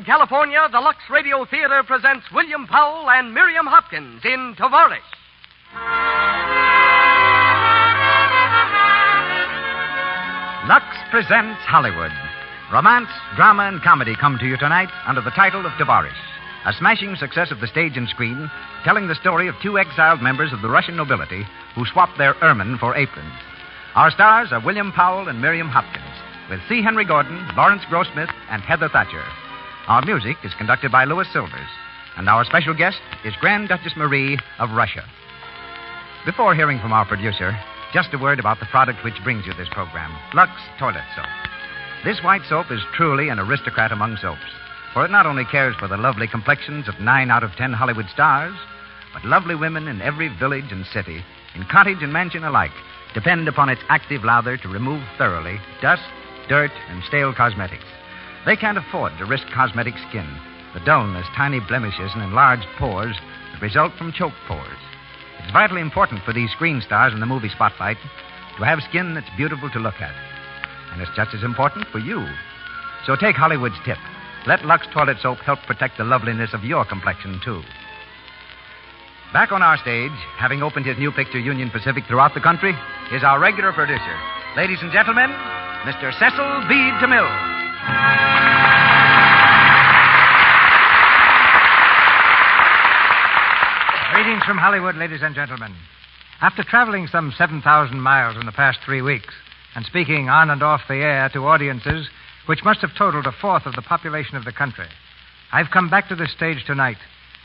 California, the Lux Radio Theater presents William Powell and Miriam Hopkins in Tovarich. Lux presents Hollywood. Romance, drama, and comedy come to you tonight under the title of Tovarich, a smashing success of the stage and screen, telling the story of two exiled members of the Russian nobility who swapped their ermine for aprons. Our stars are William Powell and Miriam Hopkins, with C. Henry Gordon, Lawrence Grossmith, and Heather Thatcher. Our music is conducted by Louis Silvers, and our special guest is Grand Duchess Marie of Russia. Before hearing from our producer, just a word about the product which brings you this program, Lux Toilet Soap. This white soap is truly an aristocrat among soaps, for it not only cares for the lovely complexions of 9 out of 10 Hollywood stars, but lovely women in every village and city, in cottage and mansion alike, depend upon its active lather to remove thoroughly dust, dirt, and stale cosmetics. They can't afford to risk cosmetic skin, the dullness, tiny blemishes, and enlarged pores that result from choked pores. It's vitally important for these screen stars in the movie spotlight to have skin that's beautiful to look at. And it's just as important for you. So take Hollywood's tip. Let Lux Toilet Soap help protect the loveliness of your complexion, too. Back on our stage, having opened his new picture, Union Pacific, throughout the country, is our regular producer. Ladies and gentlemen, Mr. Cecil B. DeMille. Greetings from Hollywood, ladies and gentlemen. After traveling some 7,000 miles in the past 3 weeks and speaking on and off the air to audiences which must have totaled a fourth of the population of the country, I've come back to this stage tonight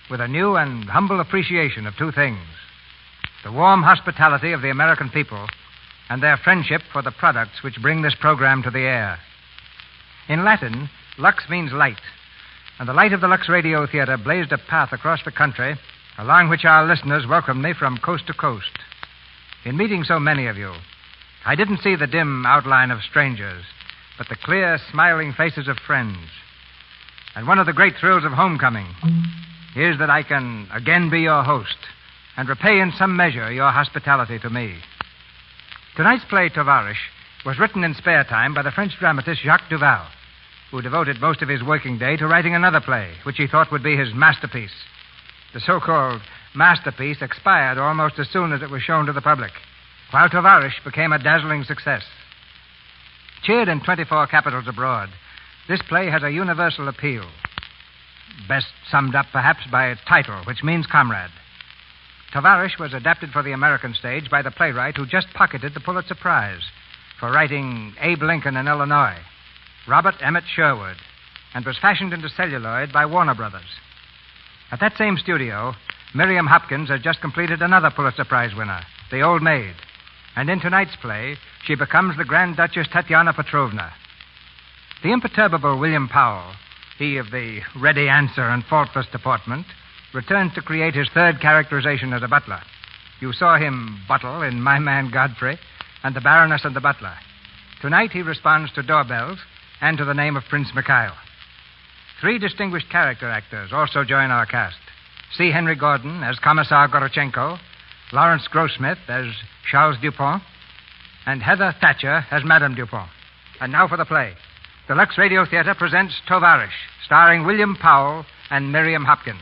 with a new and humble appreciation of two things: the warm hospitality of the American people and their friendship for the products which bring this program to the air. In Latin, lux means light, and the light of the Lux Radio Theater blazed a path across the country along which our listeners welcomed me from coast to coast. In meeting so many of you, I didn't see the dim outline of strangers, but the clear, smiling faces of friends. And one of the great thrills of homecoming is that I can again be your host and repay in some measure your hospitality to me. Tonight's play, Tovarich, was written in spare time by the French dramatist Jacques Duval, who devoted most of his working day to writing another play, which he thought would be his masterpiece. The so-called masterpiece expired almost as soon as it was shown to the public, while Tovarich became a dazzling success. Cheered in 24 capitals abroad, this play has a universal appeal. Best summed up, perhaps, by its title, which means comrade. Tovarich was adapted for the American stage by the playwright who just pocketed the Pulitzer Prize for writing Abe Lincoln in Illinois, Robert Emmett Sherwood, and was fashioned into celluloid by Warner Brothers. At that same studio, Miriam Hopkins has just completed another Pulitzer Prize winner, The Old Maid. And in tonight's play, she becomes the Grand Duchess Tatiana Petrovna. The imperturbable William Powell, he of the ready answer and faultless deportment, returns to create his third characterization as a butler. You saw him buttle in My Man Godfrey and The Baroness and the Butler. Tonight he responds to doorbells and to the name of Prince Mikhail. 3 distinguished character actors also join our cast. C. Henry Gordon as Commissar Gorochenko, Lawrence Grossmith as Charles Dupont, and Heather Thatcher as Madame Dupont. And now for the play. The Lux Radio Theater presents Tovarich, starring William Powell and Miriam Hopkins.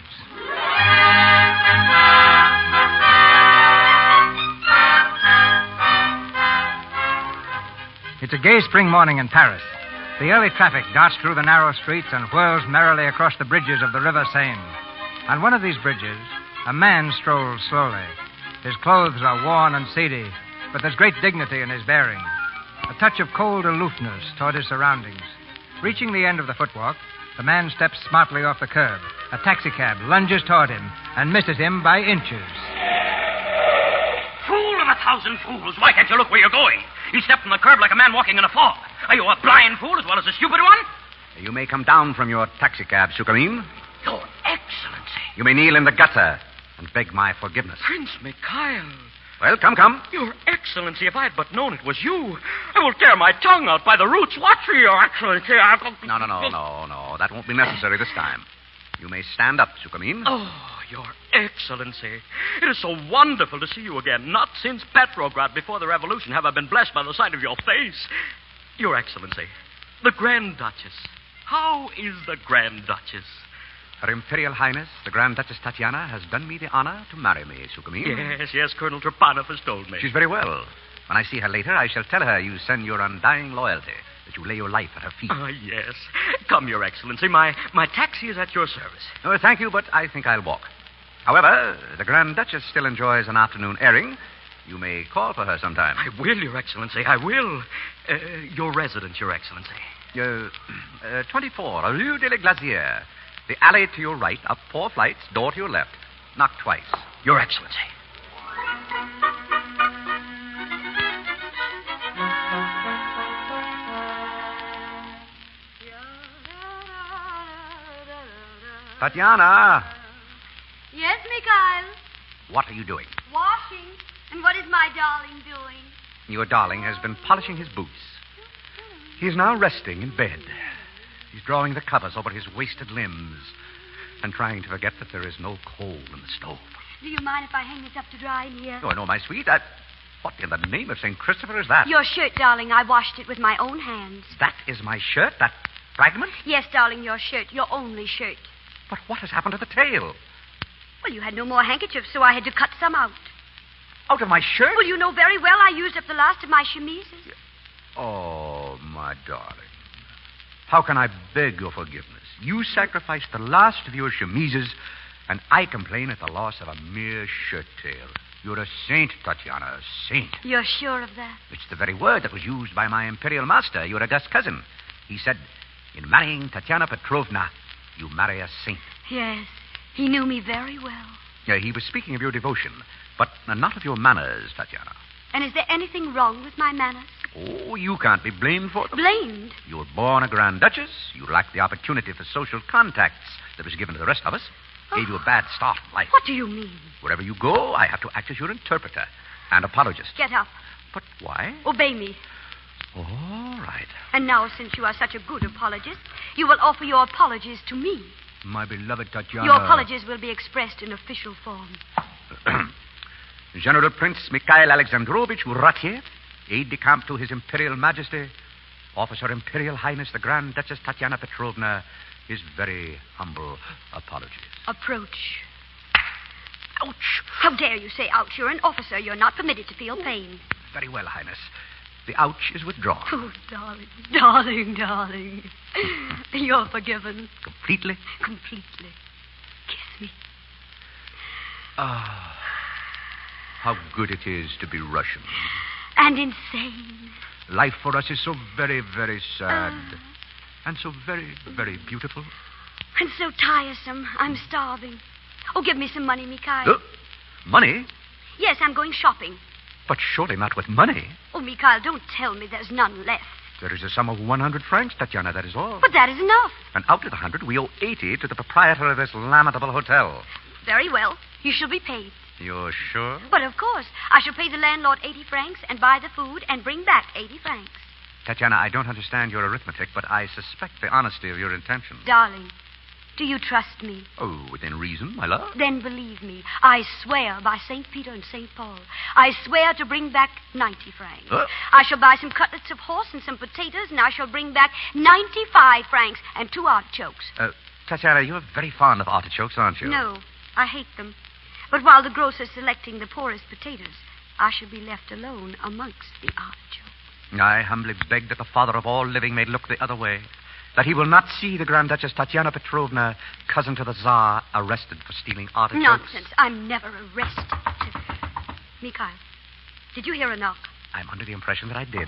It's a gay spring morning in Paris. The early traffic darts through the narrow streets and whirls merrily across the bridges of the River Seine. On one of these bridges, a man strolls slowly. His clothes are worn and seedy, but there's great dignity in his bearing, a touch of cold aloofness toward his surroundings. Reaching the end of the footwalk, the man steps smartly off the curb. A taxicab lunges toward him and misses him by inches. Fool of 1,000 fools! Why can't you look where you're going? You stepped from the curb like a man walking in a fog. Are you a blind fool as well as a stupid one? You may come down from your taxicab, Sukamin. Your Excellency. You may kneel in the gutter and beg my forgiveness. Prince Mikhail. Well, come. Your Excellency, if I had but known it was you, I will tear my tongue out by the roots. Watch me, Your Excellency. No. That won't be necessary this time. You may stand up, Sukamin. Oh, Your Excellency. It is so wonderful to see you again. Not since Petrograd before the revolution have I been blessed by the sight of your face. Your Excellency, the Grand Duchess. How is the Grand Duchess? Her Imperial Highness, the Grand Duchess Tatiana, has done me the honor to marry me, Sukhmin. Yes, Colonel Trepanov has told me. She's very well. When I see her later, I shall tell her you send your undying loyalty, that you lay your life at her feet. Yes. Come, Your Excellency. My taxi is at your service. Oh, thank you, but I think I'll walk. However, the Grand Duchess still enjoys an afternoon airing. You may call for her sometime. I will, Your Excellency. I will. Your residence, Your Excellency. 24, Rue de la Glacière. The alley to your right, up 4 flights, door to your left. Knock twice. Your Excellency. Tatiana, Yes, Mikhail. what are you doing? Washing. And what is my darling doing? Your darling has been polishing his boots. He is now resting in bed. He's drawing the covers over his wasted limbs and trying to forget that there is no coal in the stove. Do you mind if I hang this up to dry in here? Oh, no, my sweet. What in the name of St. Christopher is that? Your shirt, darling. I washed it with my own hands. That is my shirt? That fragment? Yes, darling, your shirt. Your only shirt. But what has happened to the tail? Well, you had no more handkerchiefs, so I had to cut some out. Out of my shirt? Well, you know very well I used up the last of my chemises. Oh, my darling. How can I beg your forgiveness? You sacrificed the last of your chemises, and I complain at the loss of a mere shirt tail. You're a saint, Tatiana, a saint. You're sure of that? It's the very word that was used by my imperial master, your august cousin. He said, in marrying Tatiana Petrovna, you marry a saint. Yes, he knew me very well. Yeah, he was speaking of your devotion, but not of your manners, Tatiana. And is there anything wrong with my manners? Oh, you can't be blamed for them. Blamed? You were born a Grand Duchess. You lacked the opportunity for social contacts that was given to the rest of us. Gave you a bad start in life. What do you mean? Wherever you go, I have to act as your interpreter and apologist. Get up. But why? Obey me. All right. And now, since you are such a good apologist, you will offer your apologies to me. My beloved Tatiana. Your apologies will be expressed in official form. General Prince Mikhail Alexandrovich Muratyev, aide-de-camp to His Imperial Majesty, offers Her Imperial Highness the Grand Duchess Tatiana Petrovna his very humble apologies. Approach. Ouch! How dare you say ouch? You're an officer. You're not permitted to feel pain. Very well, Highness. The ouch is withdrawn. Oh, darling, darling, darling. You're forgiven. Completely? Completely. Kiss me. Ah, how good it is to be Russian. And insane. Life for us is so very, very sad. And so very, very beautiful. And so tiresome. I'm starving. Oh, give me some money, Mikhail. Money? Yes, I'm going shopping. But surely not with money. Oh, Mikhail, don't tell me there's none left. There is a sum of 100 francs, Tatiana, that is all. But that is enough. And out of the 100, we owe 80 to the proprietor of this lamentable hotel. Very well. You shall be paid. You're sure? But of course. I shall pay the landlord 80 francs and buy the food and bring back 80 francs. Tatiana, I don't understand your arithmetic, but I suspect the honesty of your intentions. Darling, do you trust me? Oh, within reason, my love. Then believe me. I swear by St. Peter and St. Paul. I swear to bring back 90 francs. I shall buy some cutlets of horse and some potatoes, and I shall bring back 95 francs and 2 artichokes. Tatiana, you're very fond of artichokes, aren't you? No, I hate them. But while the grocer's selecting the poorest potatoes, I shall be left alone amongst the artichokes. I humbly beg that the Father of all living may look the other way, that he will not see the Grand Duchess Tatiana Petrovna, cousin to the Tsar, arrested for stealing artichokes. Nonsense. I'm never arrested. Mikhail, did you hear a knock? I'm under the impression that I did.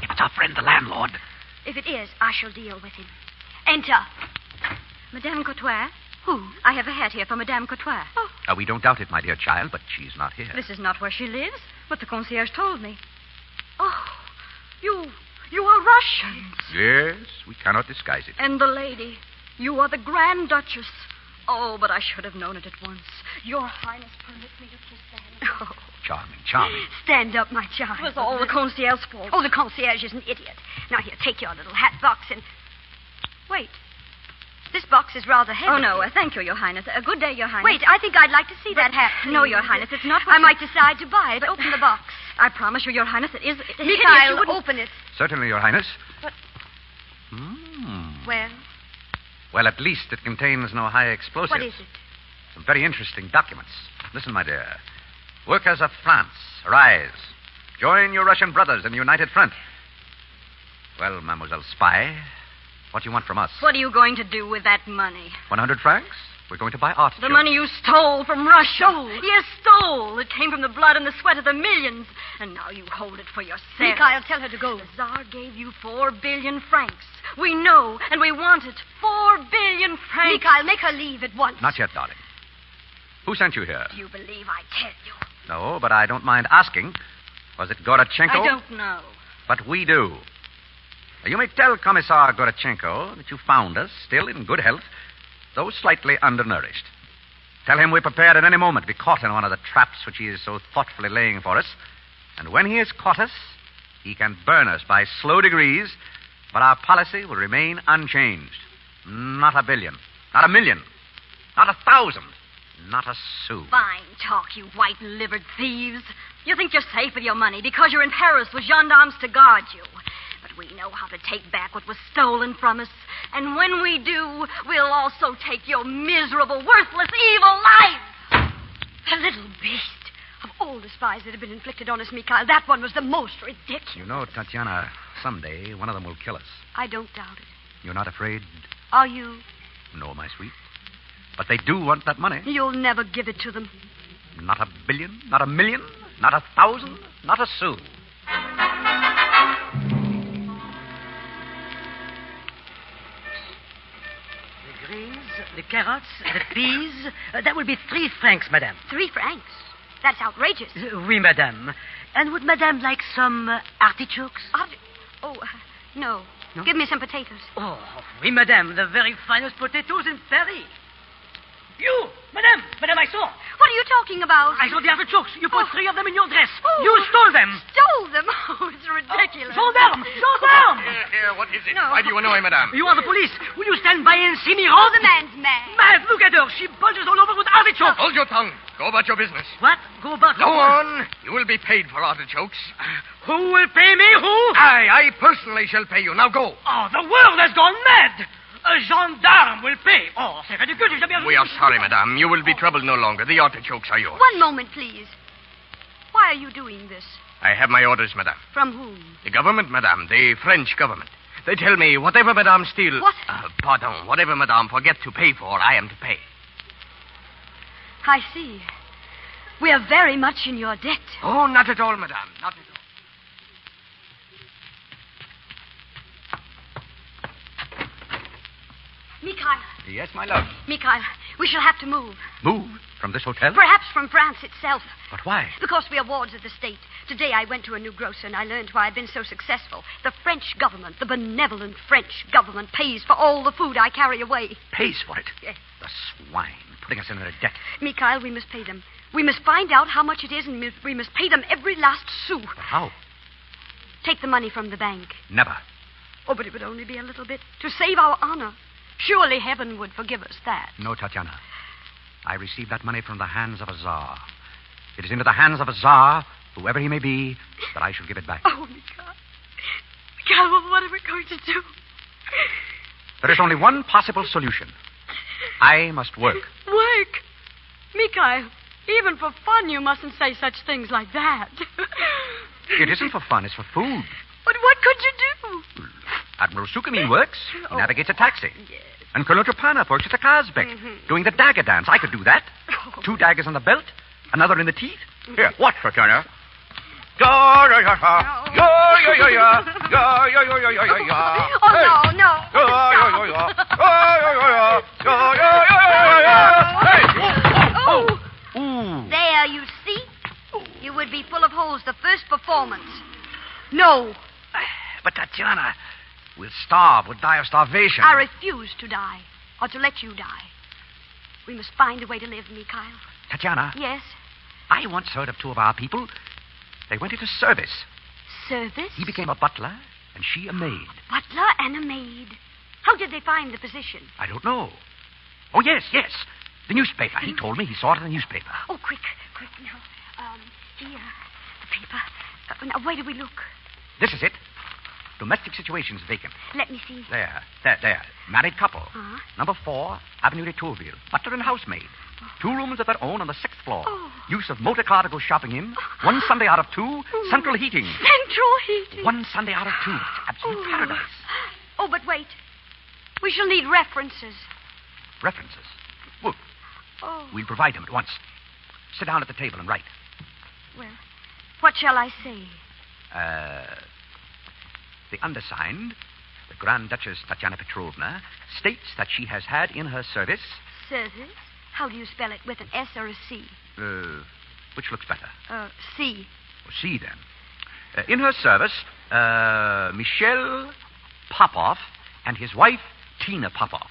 If it's our friend, the landlord. If it is, I shall deal with him. Enter. Madame Courtois? Who? I have a hat here for Madame Courtois. Oh. We don't doubt it, my dear child, but she's not here. This is not where she lives, but the concierge told me. Oh, you are Russians. Yes, we cannot disguise it. And the lady, you are the Grand Duchess. Oh, but I should have known it at once. Your Highness, permit me to kiss the hand. Oh. Charming, charming. Stand up, my child. It was all the concierge's fault. Oh, the concierge is an idiot. Now, here, take your little hat box and... Wait. This box is rather heavy. Oh, no. Thank you, Your Highness. Good day, Your Highness. Wait, I think I'd like to see that hat, please. No, Your Highness, it's not... I might decide to buy it. But open the box. I promise you, Your Highness, it is... Mikhail, open it. Certainly, Your Highness. But... Well? Well, at least it contains no high explosives. What is it? Some very interesting documents. Listen, my dear. Workers of France, arise. Join your Russian brothers in the United Front. Well, Mademoiselle Spy, what do you want from us? What are you going to do with that money? 100 francs? We're going to buy artichokes. The money you stole from Russia. Yes, stole. It came from the blood and the sweat of the millions. And now you hold it for yourself. Mikhail, tell her to go. The Tsar gave you 4 billion francs. We know, and we want it. 4 billion francs. Mikhail, make her leave at once. Not yet, darling. Who sent you here? Do you believe I tell you? No, but I don't mind asking. Was it Gorachenko? I don't know. But we do. You may tell Commissar Gorachenko that you found us, still in good health, though slightly undernourished. Tell him we're prepared at any moment to be caught in one of the traps which he is so thoughtfully laying for us. And when he has caught us, he can burn us by slow degrees, but our policy will remain unchanged. Not a billion, not a million, not 1,000, not a sou. Fine talk, you white-livered thieves. You think you're safe with your money because you're in Paris with gendarmes to guard you. But we know how to take back what was stolen from us. And when we do, we'll also take your miserable, worthless, evil life. The little beast. Of all the spies that have been inflicted on us, Mikhail, that one was the most ridiculous. You know, Tatiana, someday one of them will kill us. I don't doubt it. You're not afraid? Are you? No, my sweet. But they do want that money. You'll never give it to them. Not a billion, not a million, not 1,000, not a sou. The greens, the carrots, the peas, that will be 3 francs, madame. 3 francs? That's outrageous. Oui, madame. And would madame like some artichokes? No. No? Give me some potatoes. Oh, oui, madame. The very finest potatoes in Paris. You, madame, I saw. What are you talking about? I saw the artichokes. You put 3 of them in your dress. Oh. You stole them. Stole them? Oh, it's ridiculous. Gendarme! Gendarme! Here, what is it? No. Why do you annoy madame? You are the police. Will you stand by and see me Oh, robbed? the man's mad. Mad, look at her. She bulges all over with artichokes. Hold your tongue. Go about your business. What? Go back. Go on. You will be paid for artichokes. Who will pay me? Who? I personally shall pay you. Now go. Oh, the world has gone mad. A gendarme will pay. Oh, c'est ridicule. We are sorry, madame. You will be troubled no longer. The artichokes are yours. One moment, please. Why are you doing this? I have my orders, madame. From whom? The government, madame. The French government. They tell me whatever madame steals... What? Pardon. Whatever madame forgets to pay for, I am to pay. I see. We are very much in your debt. Oh, not at all, madame. Not at all. Mikhail. Yes, my love. Mikhail, we shall have to move. Move? From this hotel? Perhaps from France itself. But why? Because we are wards of the state. Today I went to a new grocer and I learned why I've been so successful. The French government, the benevolent French government, pays for all the food I carry away. Pays for it? Yes. The swine, putting us in their debt. Mikhail, we must pay them. We must find out how much it is and we must pay them every last sou. But how? Take the money from the bank. Never. Oh, but it would only be a little bit. To save our honor. Surely heaven would forgive us that. No, Tatiana. I received that money from the hands of a czar. It is into the hands of a czar, whoever he may be, that I shall give it back. Oh, Mikhail. Mikhail, what are we going to do? There is only one possible solution. I must work. Work? Mikhail, even for fun, you mustn't say such things like that. It isn't for fun, it's for food. But what could you do? Admiral Sukhumi works. He navigates a taxi. Yes. And Colonel Trepanov works at the Kazbek, doing the dagger dance. I could do that. 2 daggers on the belt, another in the teeth. Here, watch, Tatiana. Oh, no. There, you see? You would be full of holes the first performance. No. But, Tatiana, we'll starve. We'll die of starvation. I refuse to die, or to let you die. We must find a way to live, Mikhail. Tatiana, Yes? I once heard of 2 of our people. They went into service. Service? He became a butler, and she a maid. Butler and a maid. How did they find the position? I don't know. Oh, yes. The newspaper. He told me he saw it in the newspaper. Oh, quick now. Here, the paper. Now, where do we look? This is it. domestic situations vacant. Let me see. There. Married couple. Uh-huh. Number 4, Avenue de Tourville. Butler and housemaid. 2 rooms of their own on the 6th floor. Oh. Use of motor car to go shopping in. 1 Sunday out of 2, central heating. Central heating. 1 Sunday out of 2. It's absolute paradise. Oh, but wait. We shall need references. References. Well, Oh. we'll provide them at once. Sit down at the table and write. Well, what shall I say? The undersigned, the Grand Duchess Tatiana Petrovna, states that she has had in her service... Service? How do you spell it? With an S or a C? Which looks better? C. C, then. In her service, Michel Popov and his wife, Tina Popov.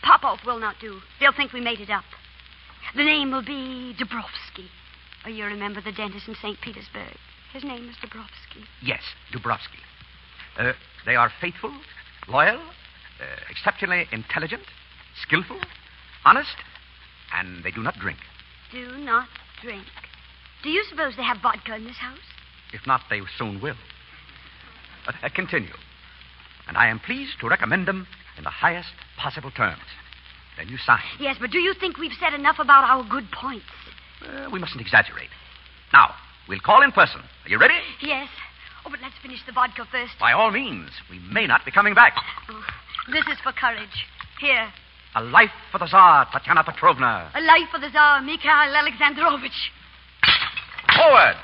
Popov will not do. They'll think we made it up. The name will be Dubrovsky. Oh, you remember the dentist in St. Petersburg. His name is Dubrovsky. Yes, Dubrovsky. They are faithful, loyal, exceptionally intelligent, skillful, honest, and they do not drink. Do not drink. Do you suppose they have vodka in this house? If not, they soon will. Continue. And I am pleased to recommend them in the highest possible terms. Then you sign. Yes, but do you think we've said enough about our good points? We mustn't exaggerate. Now, we'll call in person. Are you ready? Yes. Oh, but let's finish the vodka first. By all means. We may not be coming back. Oh, this is for courage. Here. A life for the Tsar, Tatiana Petrovna. A life for the Tsar, Mikhail Alexandrovich. Forward!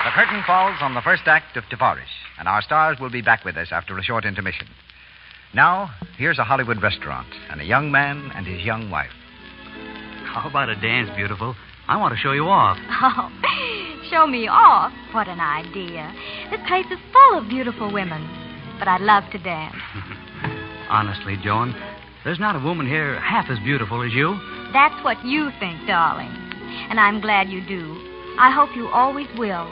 The curtain falls on the first act of Tovarich, and our stars will be back with us after a short intermission. Now, here's a Hollywood restaurant, and a young man and his young wife. How about a dance, beautiful? I want to show you off. Oh, show me off? What an idea. This place is full of beautiful women, but I'd love to dance. Honestly, Joan, there's not a woman here half as beautiful as you. That's what you think, darling. And I'm glad you do. I hope you always will.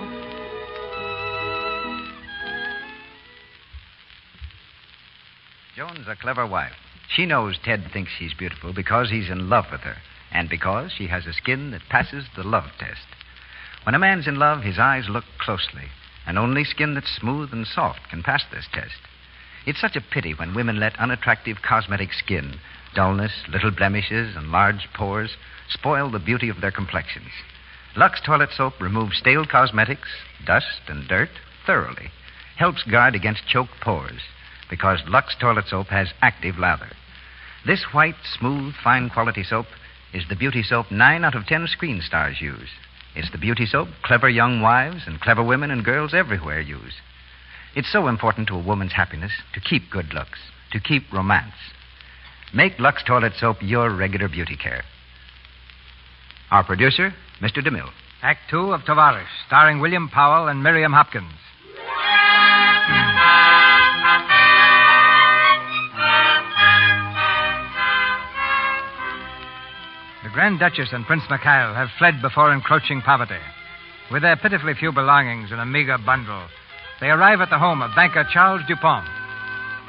Joan's a clever wife. She knows Ted thinks she's beautiful because he's in love with her, and because she has a skin that passes the love test. When a man's in love, his eyes look closely, and only skin that's smooth and soft can pass this test. It's such a pity when women let unattractive cosmetic skin, dullness, little blemishes, and large pores spoil the beauty of their complexions. Lux Toilet Soap removes stale cosmetics, dust, and dirt thoroughly. Helps guard against choked pores, because Lux Toilet Soap has active lather. This white, smooth, fine-quality soap is the beauty soap 9 out of 10 screen stars use. It's the beauty soap clever young wives and clever women and girls everywhere use. It's so important to a woman's happiness to keep good looks, to keep romance. Make Lux Toilet Soap your regular beauty care. Our producer, Mr. DeMille. Act 2 of Tovarich, starring William Powell and Miriam Hopkins. The Grand Duchess and Prince Mikhail have fled before encroaching poverty. With their pitifully few belongings in a meager bundle, they arrive at the home of banker Charles Dupont.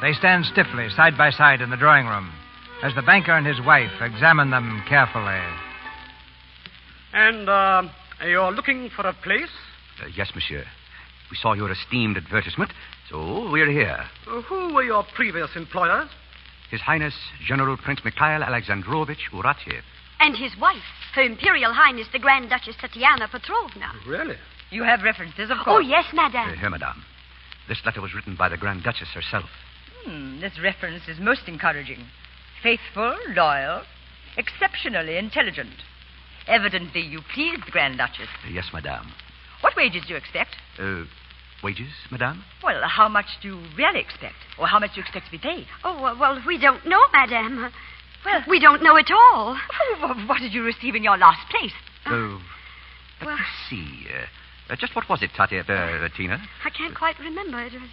They stand stiffly, side by side, in the drawing room as the banker and his wife examine them carefully. And, you're looking for a place? Yes, monsieur. We saw your esteemed advertisement, so we're here. Who were your previous employers? His Highness General Prince Mikhail Alexandrovich Uratiev. And his wife, Her Imperial Highness the Grand Duchess Tatiana Petrovna. Really? You have references, of Oh, course. yes, madame. Here, madame. This letter was written by the Grand Duchess herself. This reference is most encouraging. Faithful, loyal, exceptionally intelligent. Evidently, you pleased the Grand Duchess. Yes, madame. What wages do you expect? Wages, madame? Well, how much do you really expect? Or how much do you expect to be paid? Oh, well, we don't know, madame. Well, We don't know at all. what did you receive in your last place? Let me see. Just what was it, Tina? I can't quite remember. It was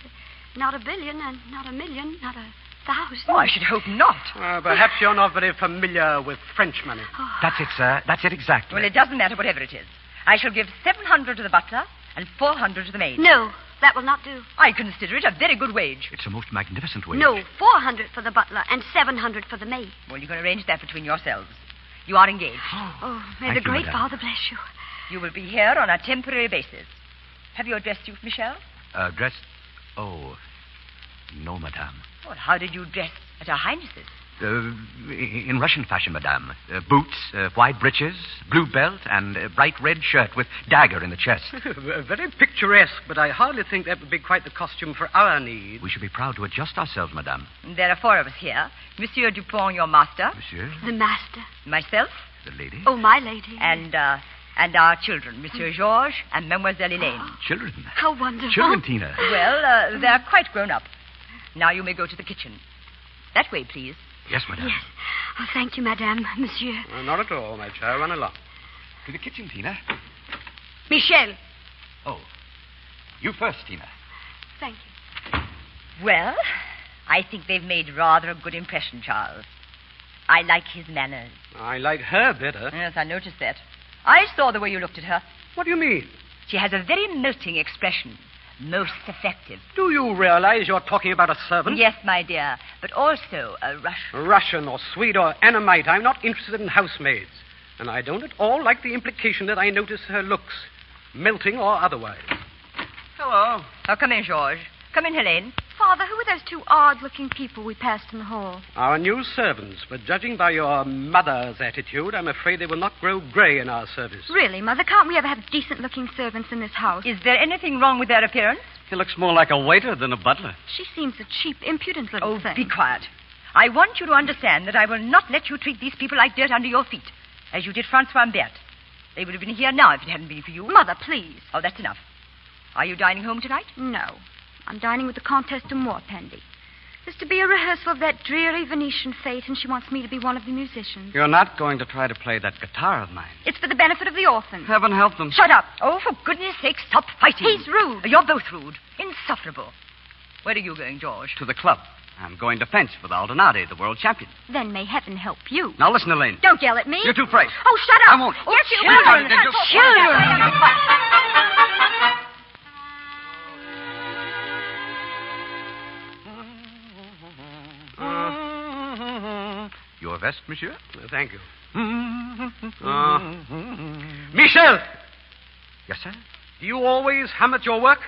not a billion and not a million, not 1,000. Oh, I should hope not. Perhaps you're not very familiar with French money. That's it, sir. That's it exactly. Well, it doesn't matter, whatever it is. I shall give 700 to the butler, and 400 to the maid. No, that will not do. I consider it a very good wage. It's a most magnificent wage. No, 400 for the butler and 700 for the maid. Well, you can arrange that between yourselves. You are engaged. Oh, may Thank the you, great madame. Father bless you. You will be here on a temporary basis. Have you addressed you, Michel? Dressed? Oh, no, madame. Well, how did you dress at Her Highness's? In Russian fashion, madame. Boots, white breeches, blue belt, and a bright red shirt with dagger in the chest. Very picturesque, but I hardly think that would be quite the costume for our needs. We should be proud to adjust ourselves, madame. There are 4 of us here. Monsieur Dupont, your master. Monsieur, The master. Myself. the lady. Oh, my lady. And our children, Monsieur Georges and Mademoiselle Elaine. Children. How wonderful. Children, Tina. Well, they're quite grown up. Now you may go to the kitchen. That way, please. Yes, madame. Yes. Oh, thank you, madame, monsieur. Not at all, my child. Run along. To the kitchen, Tina. Michel. Oh, you first, Tina. Thank you. Well, I think they've made rather a good impression, Charles. I like his manners. I like her better. Yes, I noticed that. I saw the way you looked at her. What do you mean? She has a very melting expression. Most effective. Do you realize you're talking about a servant? Yes, my dear, but also a Russian. Russian or Swede or Annamite. I'm not interested in housemaids. And I don't at all like the implication that I notice her looks, melting or otherwise. Hello. Oh, come in, Georges. Come in, Helene. Father, who are those 2 odd-looking people we passed in the hall? Our new servants, but judging by your mother's attitude, I'm afraid they will not grow grey in our service. Really, Mother, can't we ever have decent-looking servants in this house? Is there anything wrong with their appearance? He looks more like a waiter than a butler. She seems a cheap, impudent little Oh, thing. be quiet. I want you to understand that I will not let you treat these people like dirt under your feet, as you did Francois and Berthe. They would have been here now if it hadn't been for you. Mother, please. Oh, that's enough. Are you dining home tonight? No. I'm dining with the Comtesse de Morpendy. There's to be a rehearsal of that dreary Venetian fete, and she wants me to be one of the musicians. You're not going to try to play that guitar of mine. It's for the benefit of the orphans. Heaven help them. Shut up. Oh, for goodness sake, stop fighting. He's rude. You're both rude. Insufferable. Where are you going, George? To the club. I'm going to fence with Aldonati, the world champion. Then may heaven help you. Now listen, Elaine. Don't yell at me. You're too afraid. Oh, shut up. I won't. Yes, you children. will. Your vest, monsieur? Thank you. Michel! Yes, sir? Do you always hum at your work?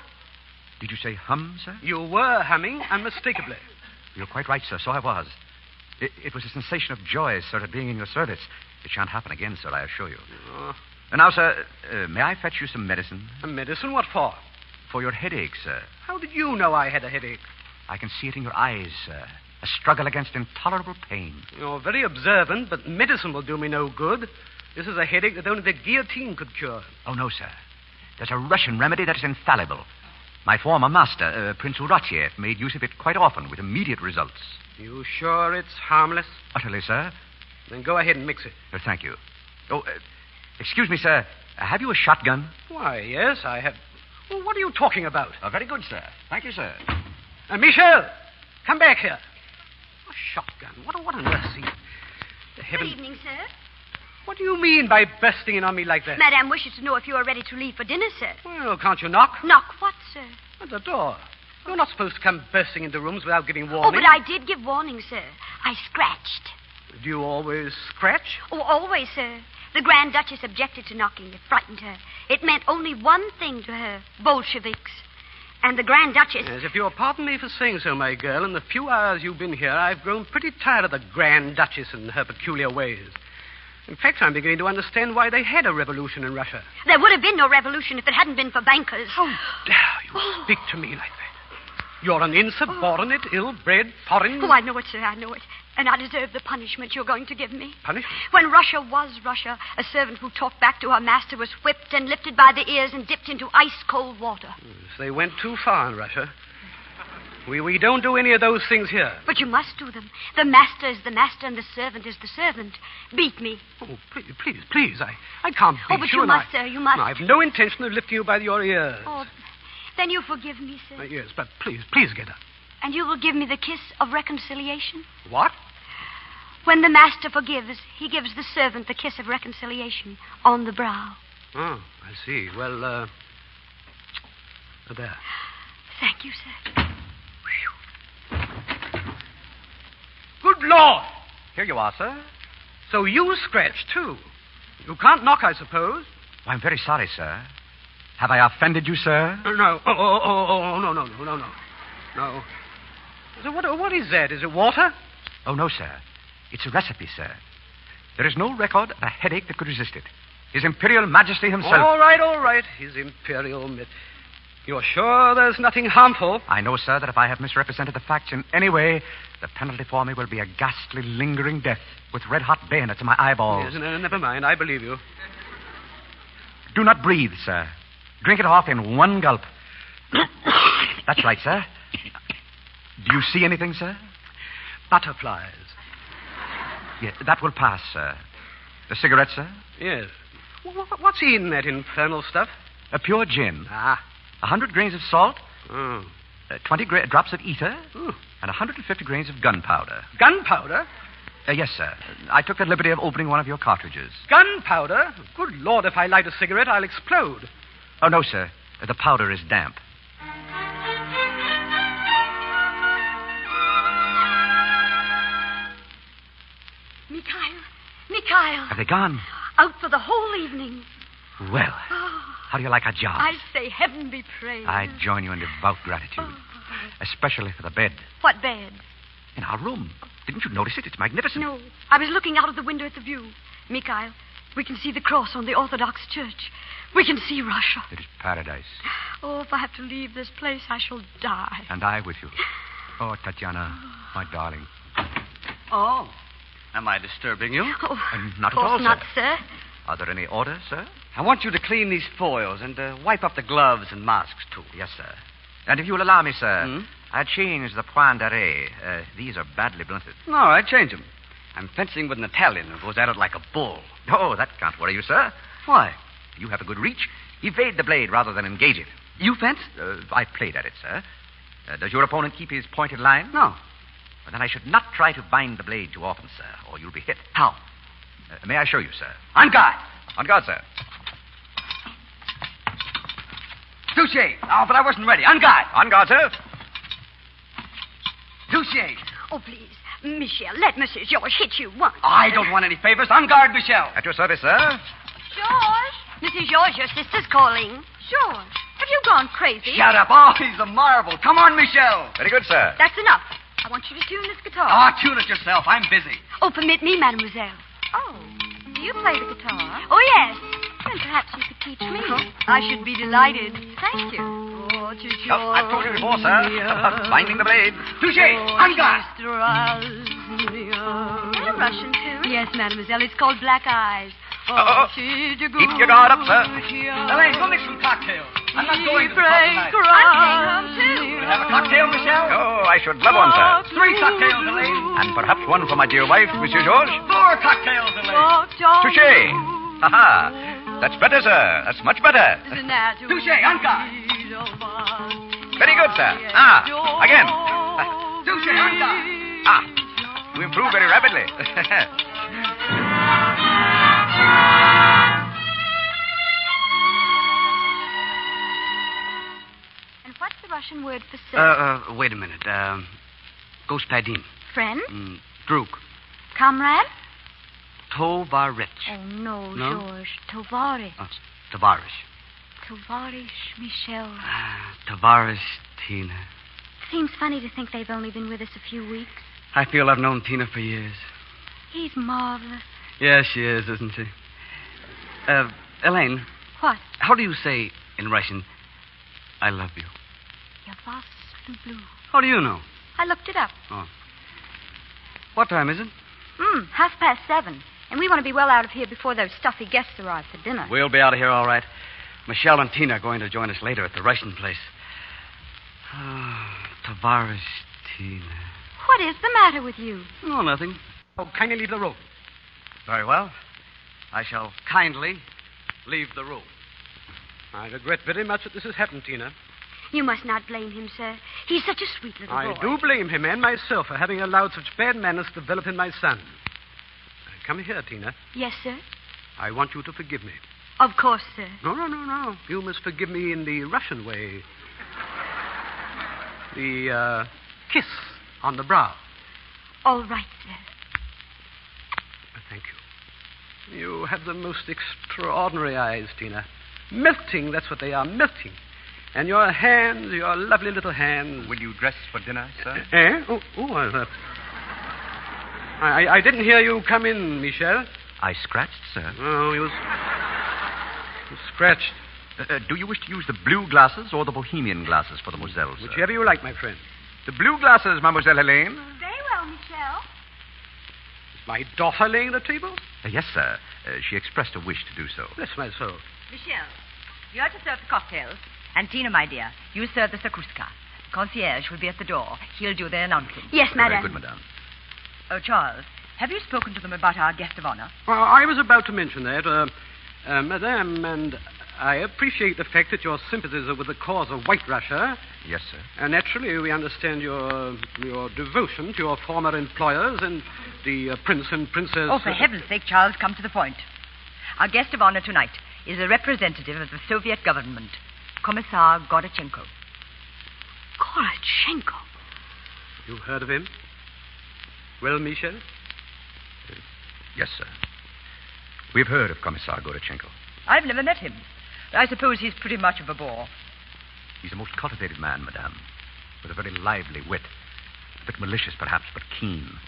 Did you say hum, sir? You were humming unmistakably. You're quite right, sir. So I was. It was a sensation of joy, sir, at being in your service. It shan't happen again, sir, I assure you. And now, sir, may I fetch you some medicine? Medicine? What for? For your headache, sir. How did you know I had a headache? I can see it in your eyes, sir. A struggle against intolerable pain. You're very observant, but medicine will do me no good. This is a headache that only the guillotine could cure. Oh, no, sir. There's a Russian remedy that is infallible. My former master, Prince Tovarich, made use of it quite often with immediate results. You sure it's harmless? Utterly, sir. Then go ahead and mix it. Thank you. Oh, excuse me, sir. Have you a shotgun? Why, yes, I have. Well, what are you talking about? Very good, sir. Thank you, sir. Michel, come back here. A shotgun? What on earth? The Good heavens... evening, sir. What do you mean by bursting in on me like that? Madame wishes to know if you are ready to leave for dinner, sir. Well, can't you knock? Knock what, sir? At the door. You're not supposed to come bursting into rooms without giving Oh, warning. but I did give warning, sir. I scratched. Do you always scratch? Oh, always, sir. The Grand Duchess objected to knocking. It frightened her. It meant only one thing to her, Bolsheviks. And the Grand Duchess... Yes, if you'll pardon me for saying so, my girl, in the few hours you've been here, I've grown pretty tired of the Grand Duchess and her peculiar ways. In fact, I'm beginning to understand why they had a revolution in Russia. There would have been no revolution if it hadn't been for bankers. How dare you speak to me like that? You're an insubordinate, ill-bred, foreign... Oh, I know it, sir, I know it. And I deserve the punishment you're going to give me. Punishment? When Russia was Russia, a servant who talked back to her master was whipped and lifted by the ears and dipped into ice-cold water. Yes, they went too far in Russia. We don't do any of those things here. But you must do them. The master is the master and the servant is the servant. Beat me. Oh, please. I can't beat Oh, but you. you must, sir, you must. No, I've no intention of lifting you by your ears. Oh, then you forgive me, sir. Yes, but please get up. And you will give me the kiss of reconciliation? What? When the master forgives, he gives the servant the kiss of reconciliation on the brow. Oh, I see. Well, There. Thank you, sir. Good Lord! Here you are, sir. So you scratched, too. You can't knock, I suppose. Oh, I'm very sorry, sir. Have I offended you, sir? No. No. So what is that? Is it water? Oh, no, sir. It's a recipe, sir. There is no record of a headache that could resist it. His Imperial Majesty himself. All right. His Imperial... You're sure there's nothing harmful? I know, sir, that if I have misrepresented the facts in any way, the penalty for me will be a ghastly, lingering death with red-hot bayonets in my eyeballs. Yes, no, never mind. I believe you. Do not breathe, sir. Drink it off in one gulp. That's right, sir. Do you see anything, sir? Butterflies. Yes, that will pass, sir. The cigarette, sir? Yes. What's in that infernal stuff? A pure gin. 100 grains of salt. Oh. 20 drops of ether. Oh. And 150 grains of gunpowder. Gunpowder? Yes, sir. I took the liberty of opening one of your cartridges. Gunpowder? Good Lord, if I light a cigarette, I'll explode. Oh, no, sir. The powder is damp. Mikhail. Have they gone? Out for the whole evening. Well, how do you like our job? I say heaven be praised. I join you in devout gratitude. Especially for the bed. What bed? In our room. Didn't you notice it? It's magnificent. No. I was looking out of the window at the view. Mikhail, we can see the cross on the Orthodox Church. We can see Russia. It is paradise. Oh, if I have to leave this place, I shall die. And I with you. Oh, Tatiana, my darling. Oh. Am I disturbing you? Oh, not of at all, course not, sir. Are there any orders, sir? I want you to clean these foils and wipe up the gloves and masks, too. Yes, sir. And if you will allow me, sir, I changed the point d'arrêt. These are badly blunted. All right, change them. I'm fencing with an Italian who goes at it like a bull. Oh, that can't worry you, sir. Why? You have a good reach. Evade the blade rather than engage it. You fence? I played at it, sir. Does your opponent keep his pointed line? No. Well, then I should not try to bind the blade too often, sir, or you'll be hit. How? May I show you, sir? On guard. On guard, sir. Touche. Oh, but I wasn't ready. On guard. On guard, sir. Touche. Oh, please. Michel, let Mrs. George hit you once. I don't want any favors. On guard, Michelle. At your service, sir. George? Mrs. George, your sister's calling. George, have you gone crazy? Shut up. Oh, he's a marvel. Come on, Michelle. Very good, sir. That's enough. I want you to tune this guitar. Oh, tune it yourself. I'm busy. Oh, permit me, mademoiselle. Oh, do you play the guitar? Oh, yes. Then perhaps you could teach me. I should be delighted. Thank you. Oh, to Oh, I've told you before, sir, about binding the blade. Touche. On guard. Is that a Russian tune? Yes, mademoiselle. It's called Black Eyes. Keep your guard up, sir. Elaine, go mix some cocktails. I'm not going to the pub tonight. I'm staying home, too. You have a cocktail, Michelle? Oh, I should love one, sir. 3 cocktails, Elaine. And perhaps one for my dear wife, Monsieur Georges. 4 cocktails, Elaine. Touché. Ha-ha. That's better, sir. That's much better. Touche. On guard. Very good, sir. Again. Touche. On guard. You improve very rapidly. And what's the Russian word for sir? Wait a minute. Господин. Friend? Druk. Comrade? Tovarich. Oh, no, No? George. Tovarich. Tovarich. Tovarich, Michel. Tovarich, Tina. Seems funny to think they've only been with us a few weeks. I feel I've known Tina for years. He's marvelous. Yes, she is, isn't she? Elaine, What? how do you say in Russian, I love you? Я вас люблю. How do you know? I looked it up. What time is it? 7:30. And we want to be well out of here before those stuffy guests arrive for dinner. We'll be out of here all right. Michelle and Tina are going to join us later at the Russian place. Tovarich, Tina. What is the matter with you? Oh, nothing. Oh, kindly leave the room. Very well. I shall kindly leave the room. I regret very much that this has happened, Tina. You must not blame him, sir. He's such a sweet little boy. I do blame him and myself for having allowed such bad manners to develop in my son. Come here, Tina. Yes, sir. I want you to forgive me. Of course, sir. No. You must forgive me in the Russian way. The kiss on the brow. All right, sir. Thank you. You have the most extraordinary eyes, Tina. Melting, that's what they are, melting. And your hands, your lovely little hands. Will you dress for dinner, sir? I didn't hear you come in, Michel. I scratched, sir. Oh, you scratched. Do you wish to use the blue glasses or the bohemian glasses for the moselle, sir? Whichever you like, my friend. The blue glasses, Mademoiselle Helene. Very well, Michel. Is my daughter laying the table? Yes, sir. She expressed a wish to do so. Bless my soul. Michelle, you are to serve the cocktails. And Tina, my dear, you serve the sakruska. The concierge will be at the door. He'll do the announcing. Yes, madam. Very good, madame. Oh, Charles, have you spoken to them about our guest of honor? Well, I was about to mention that. Madame, and I appreciate the fact that your sympathies are with the cause of White Russia. Yes, sir. And naturally, we understand your devotion to your former employers and the prince and princess. Oh, for heaven's sake, Charles, come to the point. Our guest of honor tonight is a representative of the Soviet government, Commissar Gorachenko. Gorachenko? You heard of him? Well, Michel? Yes, sir. We've heard of Commissar Gorachenko. I've never met him. But I suppose he's pretty much of a bore. He's a most cultivated man, madame, with a very lively wit. A bit malicious, perhaps, but keen.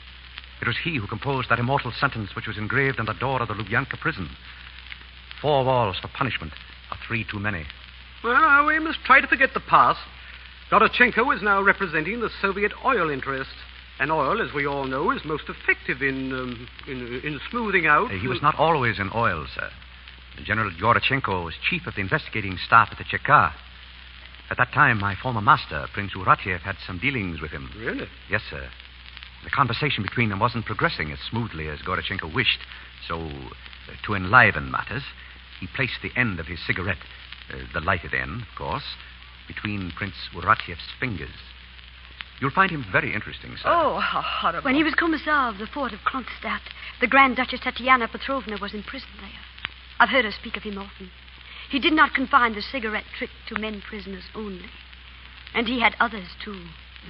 It was he who composed that immortal sentence which was engraved on the door of the Lubyanka prison. 4 walls for punishment are 3 too many. Well, we must try to forget the past. Gorachenko is now representing the Soviet oil interests. And oil, as we all know, is most effective in smoothing out. He was not always in oil, sir. General Gorachenko was chief of the investigating staff at the Cheka. At that time, my former master, Prince Uratiev, had some dealings with him. Really? Yes, sir. The conversation between them wasn't progressing as smoothly as Gorachenko wished. So, to enliven matters, he placed the end of his cigarette, the lighted end, of course, between Prince Uratiev's fingers. You'll find him very interesting, sir. Oh, how horrible. When he was commissar of the fort of Kronstadt, the Grand Duchess Tatiana Petrovna was imprisoned there. I've heard her speak of him often. He did not confine the cigarette trick to men prisoners only. And he had others, too.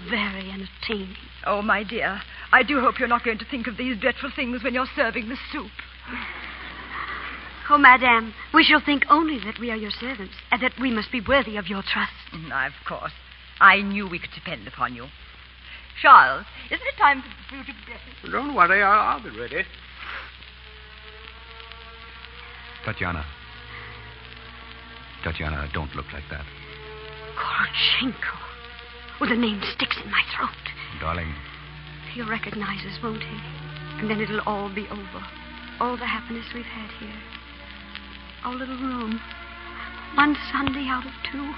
Very entertaining. Oh, my dear, I do hope you're not going to think of these dreadful things when you're serving the soup. Oh, madame, we shall think only that we are your servants and that we must be worthy of your trust. Of course. I knew we could depend upon you. Charles, isn't it time for you to be dressing? Don't worry, I'll be ready. Tatiana, don't look like that. Gorachenko. Well, the name sticks in my throat. Darling. He'll recognize us, won't he? And then it'll all be over. All the happiness we've had here. Our little room. One Sunday out of 2.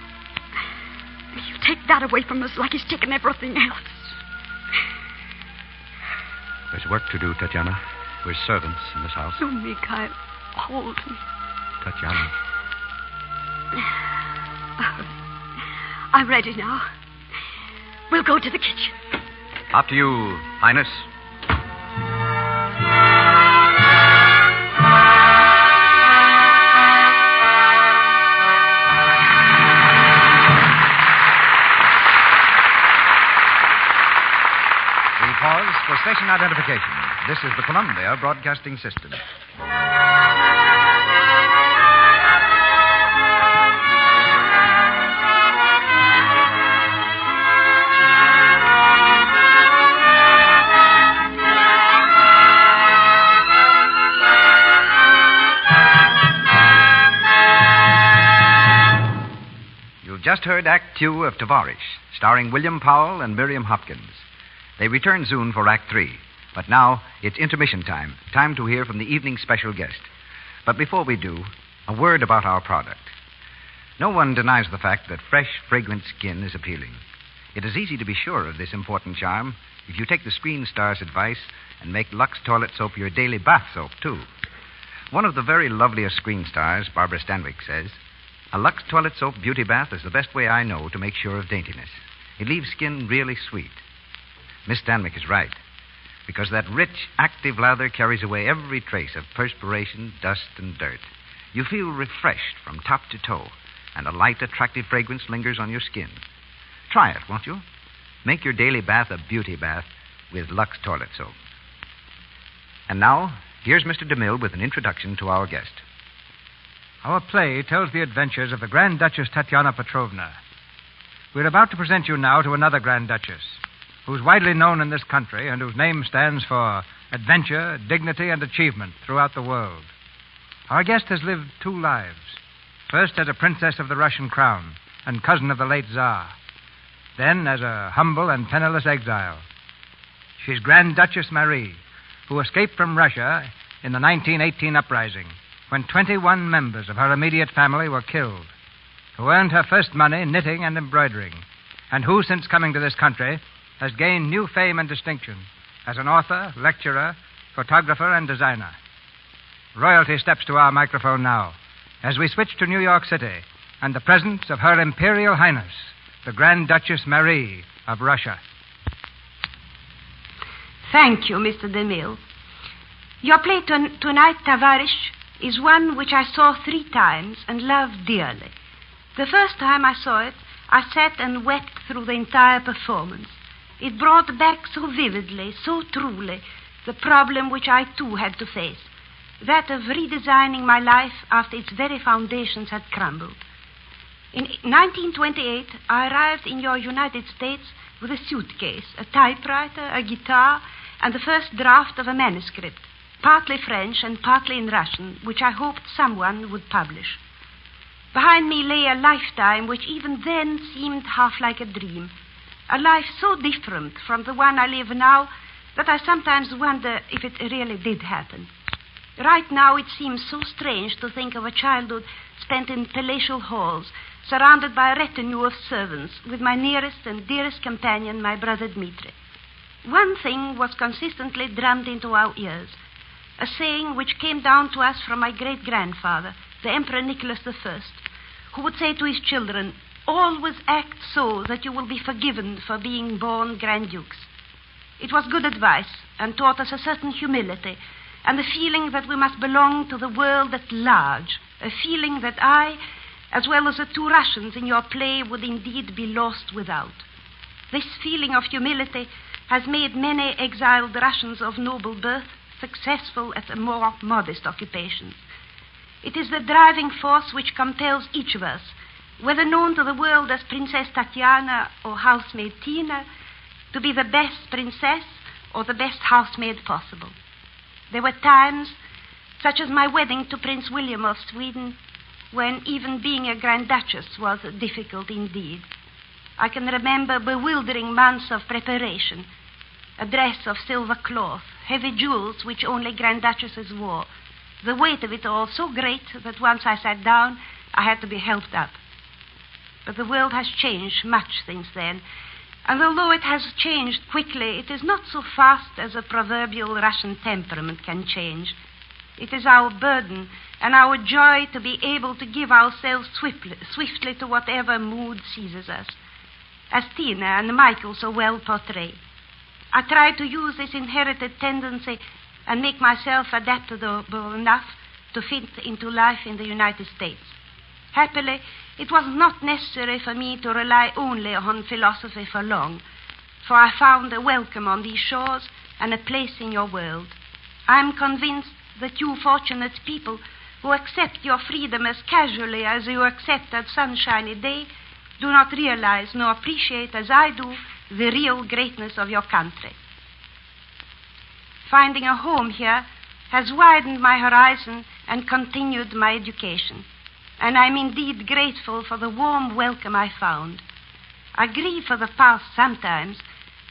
You take that away from us like he's taken everything else. There's work to do, Tatiana. We're servants in this house. Oh, Mikhail, hold me. Tatiana. I'm ready now. We'll go to the kitchen. After you, Highness. We pause for station identification. This is the Columbia Broadcasting System. Just heard Act 2 of Tovarich, starring William Powell and Miriam Hopkins. They return soon for Act 3, but now it's intermission time, time to hear from the evening's special guest. But before we do, a word about our product. No one denies the fact that fresh, fragrant skin is appealing. It is easy to be sure of this important charm if you take the Screen Star's advice and make Lux Toilet Soap your daily bath soap, too. One of the very loveliest Screen Stars, Barbara Stanwyck, says, "A Lux Toilet Soap beauty bath is the best way I know to make sure of daintiness. It leaves skin really sweet." Miss Stanwyck is right, because that rich, active lather carries away every trace of perspiration, dust, and dirt. You feel refreshed from top to toe, and a light, attractive fragrance lingers on your skin. Try it, won't you? Make your daily bath a beauty bath with Lux Toilet Soap. And now, here's Mr. DeMille with an introduction to our guest. Our play tells the adventures of the Grand Duchess Tatiana Petrovna. We're about to present you now to another Grand Duchess, who's widely known in this country and whose name stands for adventure, dignity, and achievement throughout the world. Our guest has lived two lives. First as a princess of the Russian crown and cousin of the late Tsar. Then as a humble and penniless exile. She's Grand Duchess Marie, who escaped from Russia in the 1918 uprising, when 21 members of her immediate family were killed, who earned her first money knitting and embroidering, and who, since coming to this country, has gained new fame and distinction as an author, lecturer, photographer, and designer. Royalty steps to our microphone now as we switch to New York City and the presence of Her Imperial Highness, the Grand Duchess Marie of Russia. Thank you, Mr. DeMille. Your play tonight, Tovarich, is one which I saw 3 times and loved dearly. The first time I saw it, I sat and wept through the entire performance. It brought back so vividly, so truly, the problem which I too had to face, that of redesigning my life after its very foundations had crumbled. In 1928, I arrived in your United States with a suitcase, a typewriter, a guitar, and the first draft of a manuscript, partly French and partly in Russian, which I hoped someone would publish. Behind me lay a lifetime which even then seemed half like a dream, a life so different from the one I live now that I sometimes wonder if it really did happen. Right now it seems so strange to think of a childhood spent in palatial halls, surrounded by a retinue of servants, with my nearest and dearest companion, my brother Dmitri. One thing was consistently drummed into our ears, a saying which came down to us from my great-grandfather, the Emperor Nicholas I, who would say to his children, "Always act so that you will be forgiven for being born Grand Dukes." It was good advice and taught us a certain humility and the feeling that we must belong to the world at large, a feeling that I, as well as the 2 Russians in your play, would indeed be lost without. This feeling of humility has made many exiled Russians of noble birth successful at more modest occupations. It is the driving force which compels each of us, whether known to the world as Princess Tatiana or housemaid Tina, to be the best princess or the best housemaid possible. There were times, such as my wedding to Prince William of Sweden, when even being a Grand Duchess was difficult indeed. I can remember bewildering months of preparation, a dress of silver cloth, heavy jewels which only Grand Duchesses wore, the weight of it all so great that once I sat down, I had to be helped up. But the world has changed much since then, and although it has changed quickly, it is not so fast as a proverbial Russian temperament can change. It is our burden and our joy to be able to give ourselves swiftly to whatever mood seizes us, as Tina and Michael so well portray. I try to use this inherited tendency and make myself adaptable enough to fit into life in the United States. Happily, it was not necessary for me to rely only on philosophy for long, for I found a welcome on these shores and a place in your world. I am convinced that you fortunate people who accept your freedom as casually as you accept a sunshiny day do not realize nor appreciate as I do the real greatness of your country. Finding a home here has widened my horizon and continued my education, and I'm indeed grateful for the warm welcome I found. I grieve for the past sometimes,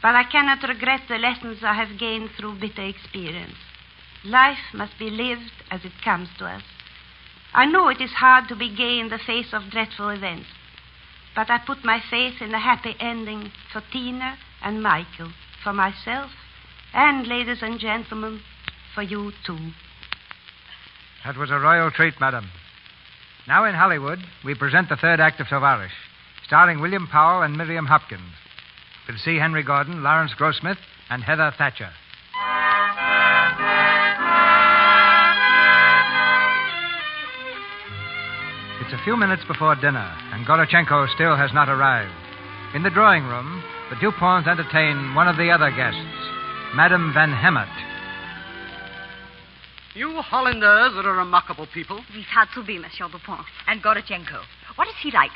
but I cannot regret the lessons I have gained through bitter experience. Life must be lived as it comes to us. I know it is hard to be gay in the face of dreadful events, but I put my faith in a happy ending for Tina and Michael, for myself, and, ladies and gentlemen, for you too. That was a royal treat, madam. Now in Hollywood, we present the 3rd act of Tovarich, starring William Powell and Miriam Hopkins, with C. Henry Gordon, Lawrence Grossmith, and Heather Thatcher. It's a few minutes before dinner, and Gorochenko still has not arrived. In the drawing room, the Duponts entertain one of the other guests, Madame Van Hemert. You Hollanders are a remarkable people. We've had to be, Monsieur Dupont. And Gorochenko. What is he like?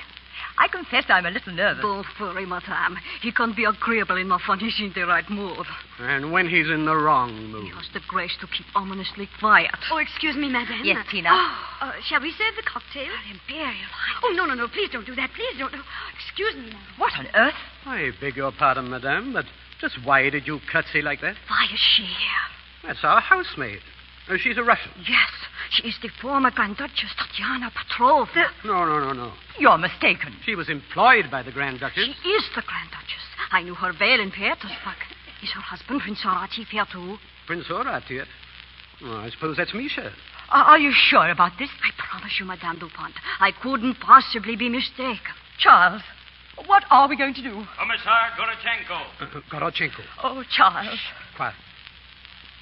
I confess I'm a little nervous. Don't worry, madame. He can be agreeable enough when he's in the right mood. And when he's in the wrong mood. He has the grace to keep ominously quiet. Oh, excuse me, madame. Yes, Tina? Shall we serve the cocktail? Imperial. Oh, no. Please don't do that. Please don't. Excuse me, madame. What on earth? I beg your pardon, madame, but just why did you curtsy like that? Why is she here? That's our housemaid. She's a Russian. Yes, she is the former Grand Duchess Tatiana Petrovna. No. You're mistaken. She was employed by the Grand Duchess. She is the Grand Duchess. I knew her well in Petersburg. Is her husband, Prince Tovarich, here too? Prince Horatio? Oh, I suppose that's Misha. Are you sure about this? I promise you, Madame Dupont, I couldn't possibly be mistaken. Charles, what are we going to do? Commissar Gorochenko. Gorochenko. Oh, Charles. Quiet.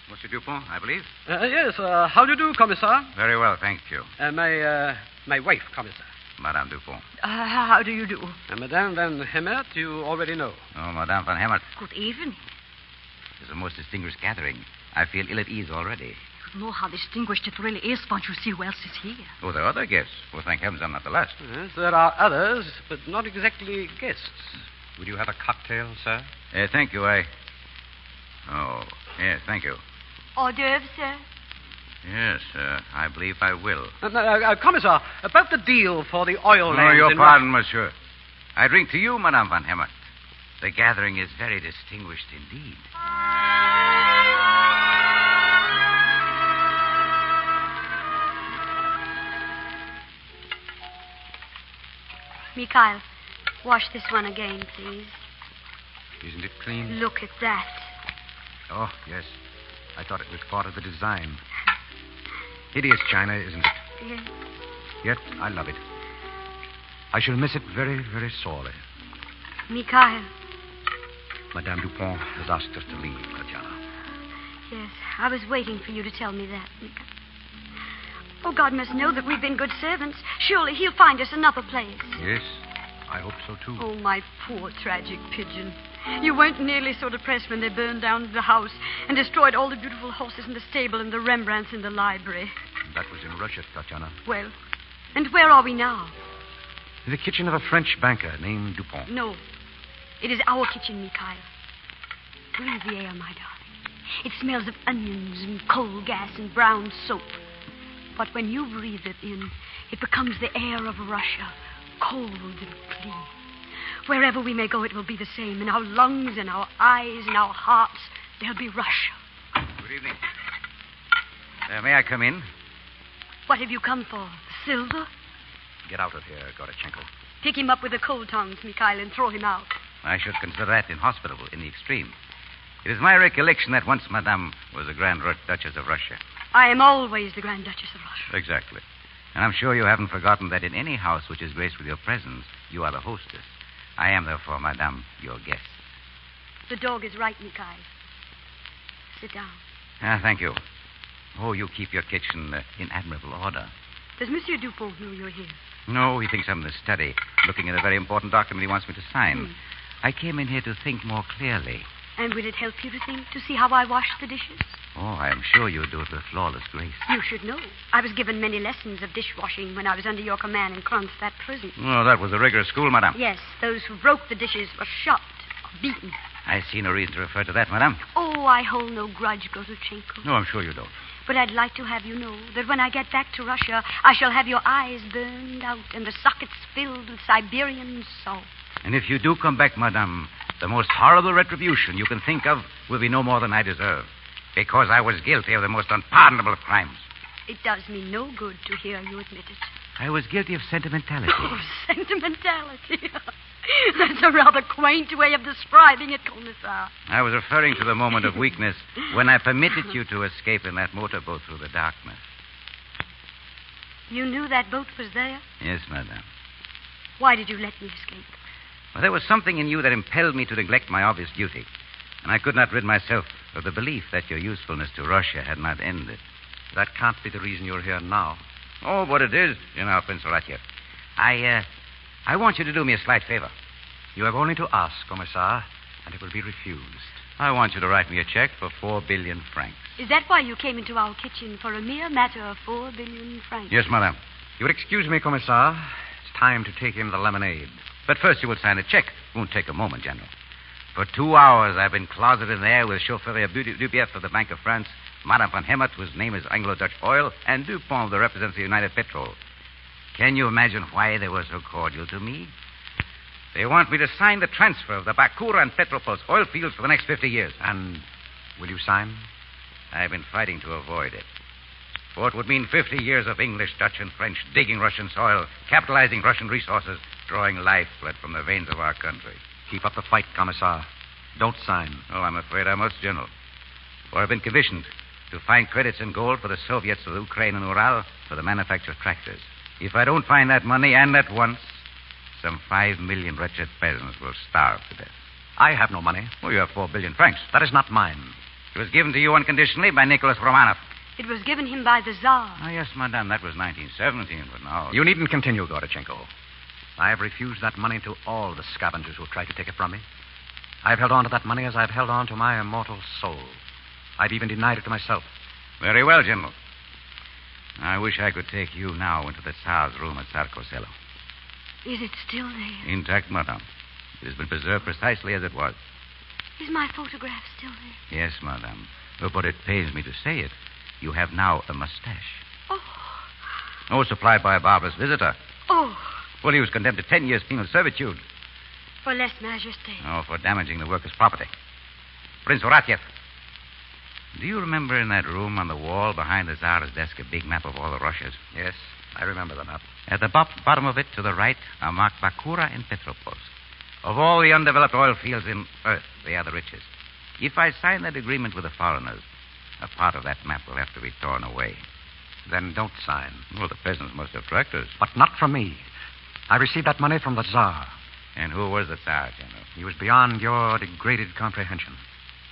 Monsieur Dupont, I believe. Yes, how do you do, Commissar? Very well, thank you. My wife, Commissar. Madame Dupont. How do you do? Madame Van Hemert, you already know. Oh, Madame Van Hemert. Good evening. It's a most distinguished gathering. I feel ill at ease already. You know how distinguished it really is once you see who else is here. Oh, there are other guests. Well, thank heavens I'm not the last. Yes, there are others, but not exactly guests. Would you have a cocktail, sir? Thank you. Oh, yes, thank you. Hors d'oeuvres, sir. Yes, I believe I will. Commissar, about the deal for the oil lands your in pardon, monsieur. I drink to you, Madame Van Hemert. The gathering is very distinguished indeed. Mikhail, wash this one again, please. Isn't it clean? Look at that. Oh, yes. I thought it was part of the design. Hideous china, isn't it? Yes. Yet I love it. I shall miss it very, very sorely. Mikhail. Madame Dupont has asked us to leave, Tatiana. Yes, I was waiting for you to tell me that, Mikhail. Oh, God must know that we've been good servants. Surely he'll find us another place. Yes, I hope so, too. Oh, my poor tragic pigeon. You weren't nearly so depressed when they burned down the house and destroyed all the beautiful horses in the stable and the Rembrandts in the library. That was in Russia, Tatiana. Well, and where are we now? In the kitchen of a French banker named Dupont. No. It is our kitchen, Mikhail. Breathe the air, my darling. It smells of onions and coal gas and brown soap. But when you breathe it in, it becomes the air of Russia, cold and clean. Wherever we may go, it will be the same. In our lungs, in our eyes, in our hearts, there'll be Russia. Good evening. May I come in? What have you come for? Silver? Get out of here, Gorochenko. Pick him up with the coal tongs, Mikhail, and throw him out. I should consider that inhospitable in the extreme. It is my recollection that once Madame was the Grand Duchess of Russia. I am always the Grand Duchess of Russia. Exactly. And I'm sure you haven't forgotten that in any house which is graced with your presence, you are the hostess. I am, therefore, Madame, your guest. The dog is right, Mikhail. Sit down. Thank you. Oh, you keep your kitchen in admirable order. Does Monsieur Dupont know you're here? No, he thinks I'm in the study, looking at a very important document he wants me to sign. I came in here to think more clearly. And will it help you to think, to see how I wash the dishes? Oh, I am sure you do it with flawless grace. You should know. I was given many lessons of dishwashing when I was under your command in Kronstadt prison. Oh, that was a rigorous school, Madame. Yes, those who broke the dishes were shot or beaten. I see no reason to refer to that, Madame. Oh, I hold no grudge, Gorochenko. No, I'm sure you don't. But I'd like to have you know that when I get back to Russia, I shall have your eyes burned out and the sockets filled with Siberian salt. And if you do come back, Madame, the most horrible retribution you can think of will be no more than I deserve. Because I was guilty of the most unpardonable of crimes. It does me no good to hear you admit it. I was guilty of sentimentality. Oh, sentimentality. That's a rather quaint way of describing it, Commissar. I was referring to the moment of weakness when I permitted you to escape in that motorboat through the darkness. You knew that boat was there? Yes, Madame. Why did you let me escape? Well, there was something in you that impelled me to neglect my obvious duty. And I could not rid myself of the belief that your usefulness to Russia had not ended. That can't be the reason you're here now. Oh, but it is, Prince Horatio. I want you to do me a slight favor. You have only to ask, Commissar, and it will be refused. I want you to write me a check for 4 billion francs. Is that why you came into our kitchen for a mere matter of 4 billion francs? Yes, madame. You would excuse me, Commissar. It's time to take in the lemonade. But first you will sign a check. Won't take a moment, General. For 2 hours I've been closeted there with chauffeur Dubief of the Bank of France, Madame von Hemmert, whose name is Anglo-Dutch Oil, and Dupont, the representative of United Petrol. Can you imagine why they were so cordial to me? They want me to sign the transfer of the Bakura and Petropol's oil fields for the next 50 years. And will you sign? I've been fighting to avoid it. For it would mean 50 years of English, Dutch, and French digging Russian soil, capitalizing Russian resources, drawing lifeblood from the veins of our country. Keep up the fight, Commissar. Don't sign. Oh, I'm afraid I must, General. For I've been commissioned to find credits in gold for the Soviets of Ukraine and Ural for the manufacture of tractors. If I don't find that money, and at once, some 5 million wretched peasants will starve to death. I have no money. Oh, you have 4 billion francs. That is not mine. It was given to you unconditionally by Nicholas Romanov. It was given him by the Tsar. Oh, yes, madame, that was 1917, but now... You needn't continue, Gorachenko. I have refused that money to all the scavengers who tried to take it from me. I've held on to that money as I've held on to my immortal soul. I've even denied it to myself. Very well, General. I wish I could take you now into the Tsar's room at Sarkosello. Is it still there? Intact, madame. It has been preserved precisely as it was. Is my photograph still there? Yes, madame. Oh, but it pains me to say it. You have now a mustache. Oh. Oh, supplied by a barbarous visitor. Oh. Well, he was condemned to 10 years penal servitude. For less majesty. Oh, for damaging the workers' property. Prince Horatiev. Do you remember in that room on the wall behind the Tsar's desk a big map of all the Russias? Yes, I remember the map. At the bottom of it, to the right, are marked Bakura and Petropol. Of all the undeveloped oil fields in Earth, they are the richest. If I sign that agreement with the foreigners, a part of that map will have to be torn away. Then don't sign. Well, the peasants must have tractors. But not from me. I received that money from the Tsar. And who was the Tsar, General? He was beyond your degraded comprehension.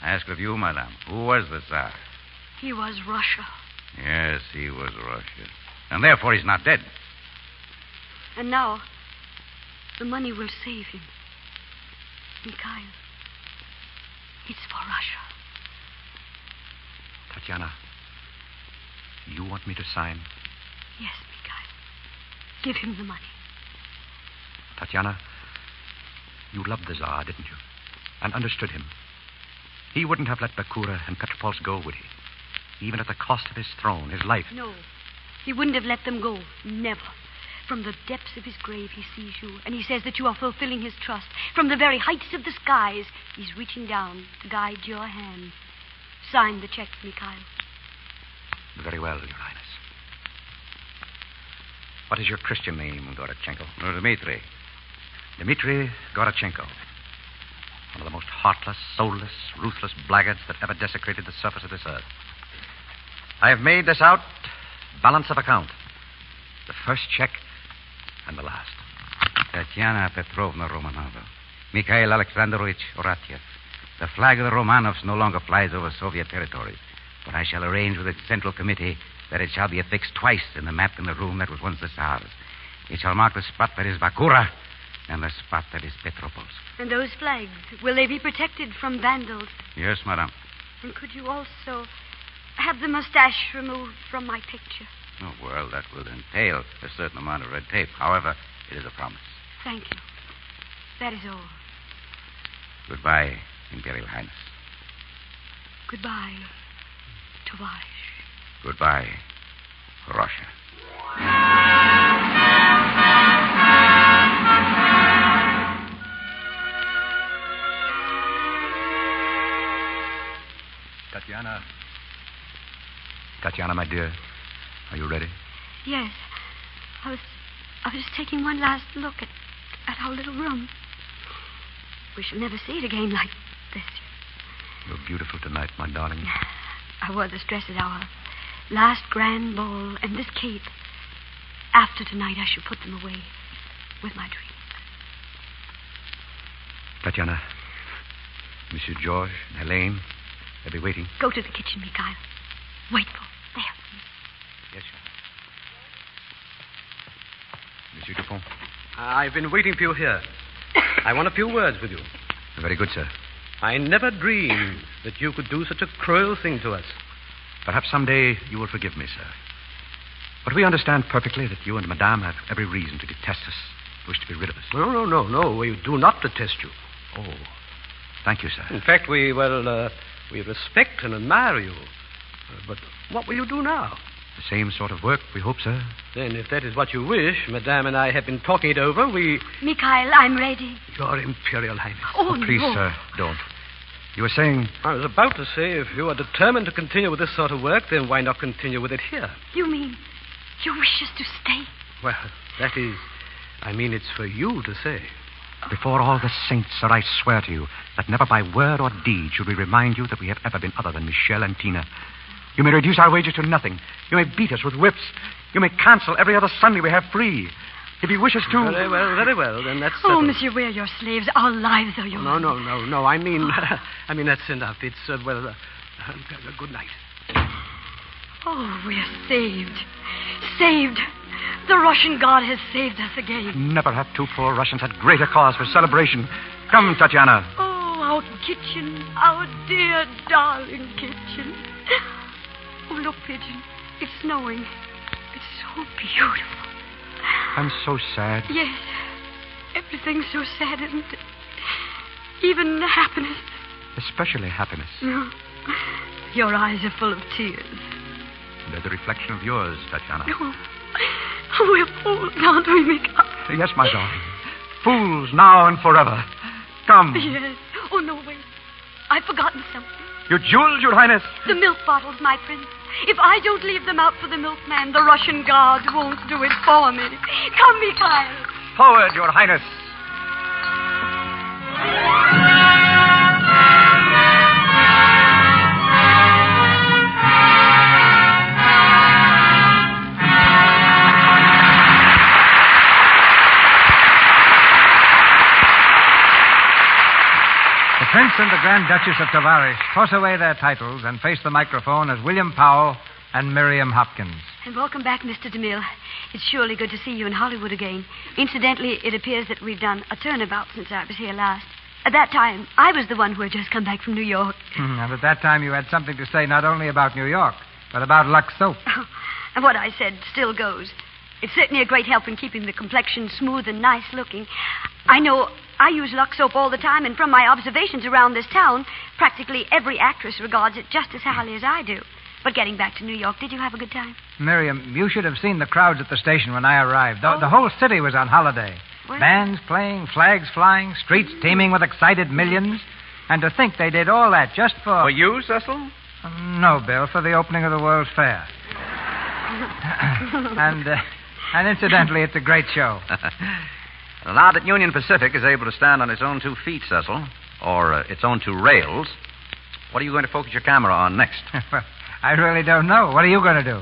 I ask of you, madame, who was the Tsar? He was Russia. Yes, he was Russia. And therefore he's not dead. And now, the money will save him. Mikhail, it's for Russia. Tatiana, you want me to sign? Yes, Mikhail. Give him the money. Tatiana, you loved the Tsar, didn't you? And understood him. He wouldn't have let Bakura and Petropolsk go, would he? Even at the cost of his throne, his life. No. He wouldn't have let them go. Never. From the depths of his grave, he sees you, and he says that you are fulfilling his trust. From the very heights of the skies, he's reaching down to guide your hand. Sign the check, Mikhail. Very well, Your Highness. What is your Christian name, Gorachenko? No, Dmitri. Dmitri Gorachenko. One of the most heartless, soulless, ruthless blackguards that ever desecrated the surface of this earth. I have made this out. Balance of account. The first check and the last. Tatiana Petrovna Romanova. Mikhail Alexandrovich Horatiev. The flag of the Romanovs no longer flies over Soviet territories, but I shall arrange with the Central Committee that it shall be affixed twice in the map in the room that was once the Tsar's. It shall mark the spot that is Bakura and the spot that is Petropolsk. And those flags, will they be protected from vandals? Yes, madame. And could you also have the mustache removed from my picture? Oh, well, that will entail a certain amount of red tape. However, it is a promise. Thank you. That is all. Goodbye, Imperial Highness. Goodbye, Tovarich. Goodbye, Russia. Tatiana, my dear, are you ready? Yes. I was just taking one last look at our little room. We shall never see it again like this. You're beautiful tonight, my darling. I wore this dress at our last grand ball, and this cape. After tonight, I shall put them away with my dreams. Tatiana, Monsieur George, Helene, they'll be waiting. Go to the kitchen, Mikhail. Wait for them. There. Yes, sir. Monsieur Dupont. I've been waiting for you here. I want a few words with you. Very good, sir. I never dreamed that you could do such a cruel thing to us. Perhaps someday you will forgive me, sir. But we understand perfectly that you and Madame have every reason to detest us, wish to be rid of us. No. We do not detest you. Oh, thank you, sir. In fact, we respect and admire you. But what will you do now? The same sort of work, we hope, sir. Then, if that is what you wish, Madame and I have been talking it over, Mikhail, I'm ready. Your Imperial Highness. Oh, please, no. sir, don't. You were saying... I was about to say, if you are determined to continue with this sort of work, then why not continue with it here? You mean you wish us to stay? Well, that is... I mean, it's for you to say. Before all the saints, sir, I swear to you that never by word or deed should we remind you that we have ever been other than Michel and Tina. You may reduce our wages to nothing. You may beat us with whips. You may cancel every other Sunday we have free. If you wish us to... Very well. Then that's Oh, settled. monsieur, we're your slaves. Our lives are yours. No. I mean, that's enough. It's, good night. Oh, we're saved. Saved. The Russian God has saved us again. Never have two poor Russians had greater cause for celebration. Come, Tatiana. Oh, our kitchen. Our dear, darling kitchen. Oh, look, Pigeon. It's snowing. It's so beautiful. I'm so sad. Yes. Everything's so sad, isn't it? Even happiness. Especially happiness. No. Your eyes are full of tears. And they're the reflection of yours, Tatiana. Oh, we're fools, aren't we, Mika? Yes, my darling. Fools now and forever. Come. Yes. Oh, no, wait. I've forgotten something. Your jewels, Your Highness. The milk bottles, my prince. If I don't leave them out for the milkman, the Russian guard won't do it for me. Come, Mikhail. Forward, Your Highness. The Prince and the Grand Duchess of Tovarich toss away their titles and face the microphone as William Powell and Miriam Hopkins. And welcome back, Mr. DeMille. It's surely good to see you in Hollywood again. Incidentally, it appears that we've done a turnabout since I was here last. At that time, I was the one who had just come back from New York. And at that time, you had something to say not only about New York, but about Lux soap. And what I said still goes. It's certainly a great help in keeping the complexion smooth and nice looking. I know I use Lux soap all the time, and from my observations around this town, practically every actress regards it just as highly as I do. But getting back to New York, did you have a good time? Miriam, you should have seen the crowds at the station when I arrived. The whole city was on holiday. Well, Bands playing, flags flying, streets teeming with excited millions. And to think they did all that just for... For you, Cecil? No, Bill, for the opening of the World's Fair. And incidentally, it's a great show. Now that Union Pacific is able to stand on its own 2 feet, Cecil, or its own 2 rails, what are you going to focus your camera on next? Well, I really don't know. What are you going to do?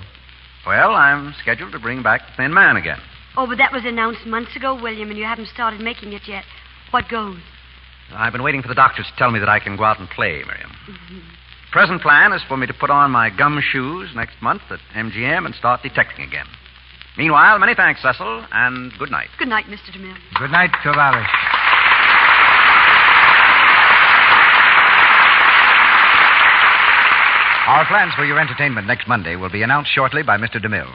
Well, I'm scheduled to bring back the Thin Man again. Oh, but that was announced months ago, William, and you haven't started making it yet. What goes? I've been waiting for the doctors to tell me that I can go out and play, Miriam. Present plan is for me to put on my gum shoes next month at MGM and start detecting again. Meanwhile, many thanks, Cecil, and good night. Good night, Mr. DeMille. Good night, Tovarich. Our plans for your entertainment next Monday will be announced shortly by Mr. DeMille.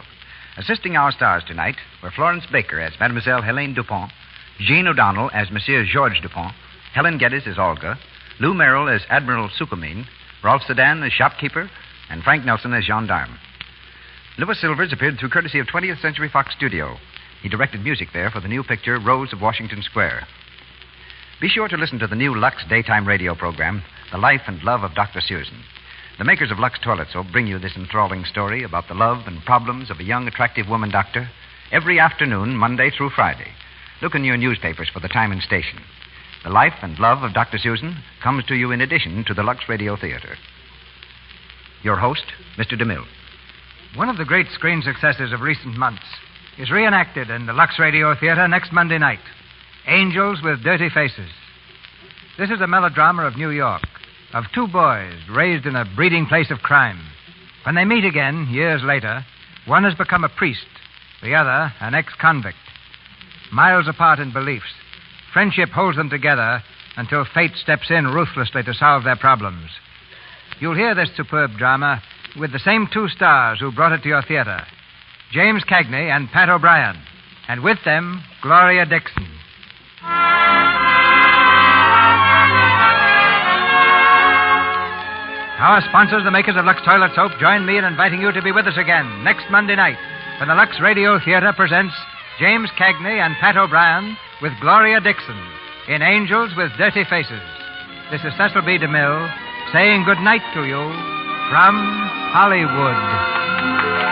Assisting our stars tonight were Florence Baker as Mademoiselle Helene Dupont, Jean O'Donnell as Monsieur Georges Dupont, Helen Geddes as Olga, Lou Merrill as Admiral Suchomin, Rolf Sedan as shopkeeper, and Frank Nelson as gendarme. Louis Silvers appeared through courtesy of 20th Century Fox Studio. He directed music there for the new picture Rose of Washington Square. Be sure to listen to the new Lux daytime radio program, The Life and Love of Dr. Susan. The makers of Lux Toilet Soap bring you this enthralling story about the love and problems of a young, attractive woman doctor every afternoon, Monday through Friday. Look in your newspapers for the time and station. The Life and Love of Dr. Susan comes to you in addition to the Lux Radio Theater. Your host, Mr. DeMille. One of the great screen successes of recent months is reenacted in the Lux Radio Theater next Monday night. Angels with Dirty Faces. This is a melodrama of New York, of 2 boys raised in a breeding place of crime. When they meet again, years later, one has become a priest, the other an ex-convict. Miles apart in beliefs, friendship holds them together until fate steps in ruthlessly to solve their problems. You'll hear this superb drama with the same two stars who brought it to your theater, James Cagney and Pat O'Brien, and with them, Gloria Dixon. Our sponsors, the makers of Lux Toilet Soap, join me in inviting you to be with us again next Monday night when the Lux Radio Theater presents James Cagney and Pat O'Brien with Gloria Dixon in Angels with Dirty Faces. This is Cecil B. DeMille saying good night to you from Hollywood.